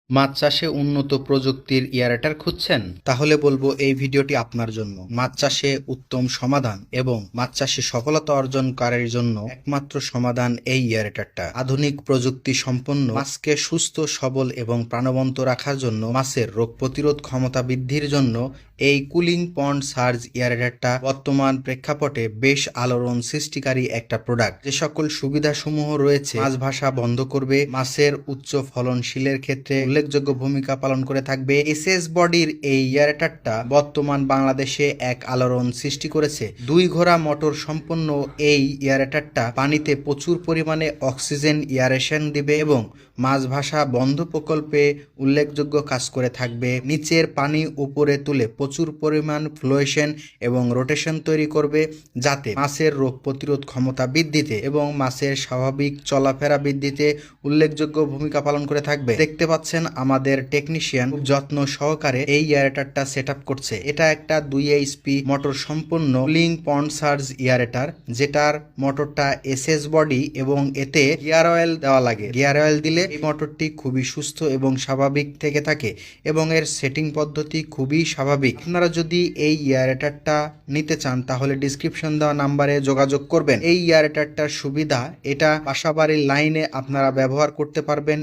মাছ চাষে উন্নত প্রযুক্তির এয়ারেটর খুঁজছেন? তাহলে বলবো এই ভিডিওটি আপনার জন্য। মাছ চাষে উত্তম সমাধান এবং মাছ চাষে সফলতা অর্জনকারীর জন্য একমাত্র সমাধান এই এয়ারেটরটা। আধুনিক প্রযুক্তি সম্পন্ন মাছকে সুস্থ, সবল এবং প্রাণবন্ত রাখার জন্য, মাছের রোগ প্রতিরোধ ক্ষমতা বৃদ্ধির জন্য এই কুলিং পন্ড সার্জ এয়ারেটরটা বর্তমান প্রেক্ষাপটে বেশ আলোড়ন সৃষ্টিকারী একটা প্রোডাক্ট। যে সকল সুবিধাসমূহ রয়েছে, মাছ ভাষা বন্ধ করবে, মাছের উচ্চ ফলনশীলের ক্ষেত্রে উল্লেখযোগ্য ভূমিকা পালন করে থাকবে। এসএস বডির এই এয়ারেটরটা বর্তমান বাংলাদেশে এক আলোড়ন সৃষ্টি করেছে। 2 ঘোড়া মোটর সম্পন্ন এই এয়ারেটরটা পানিতে প্রচুর পরিমাণে অক্সিজেন এয়ারেশন দিবে এবং মাছ ভাষা বন্ধ প্রকল্পে উল্লেখযোগ্য কাজ করে থাকবে। নিচের পানি উপরে তুলে প্রচুর পরিমাণ ফ্লোয়েশন এবং রোটেশন তৈরি করবে, যাতে মাছের রোগ প্রতিরোধ ক্ষমতা বৃদ্ধিতে এবং মাছের স্বাভাবিক চলাফেরা বৃদ্ধিতে উল্লেখযোগ্য ভূমিকা পালন করে থাকবে। দেখতে পাচ্ছেন আমাদের টেকনিশিয়ান খুব যত্ন সহকারে এই এয়ারেটরটা সেট আপ করছে। এটা একটা 2 এইচপি মোটর সম্পন্ন কুলিং পন্ড সার্জ এয়ারেটর, যেটার মোটরটা এসএস বডি এবং এতে গিয়ার অয়েল দেওয়া লাগে। গিয়ার অয়েল দিলে এই মোটরটি খুবই সুস্থ এবং স্বাভাবিক থেকে থাকে এবং এর সেটিং পদ্ধতি খুবই স্বাভাবিক। আপনারা যদি এই এয়ারেটরটা নিতে চান তাহলে ডিসক্রিপশন দেওয়া নাম্বারে যোগাযোগ করবেন। এই এয়ারেটরটার সুবিধা, এটা বাসাবাড়ির লাইনে আপনারা ব্যবহার করতে পারবেন।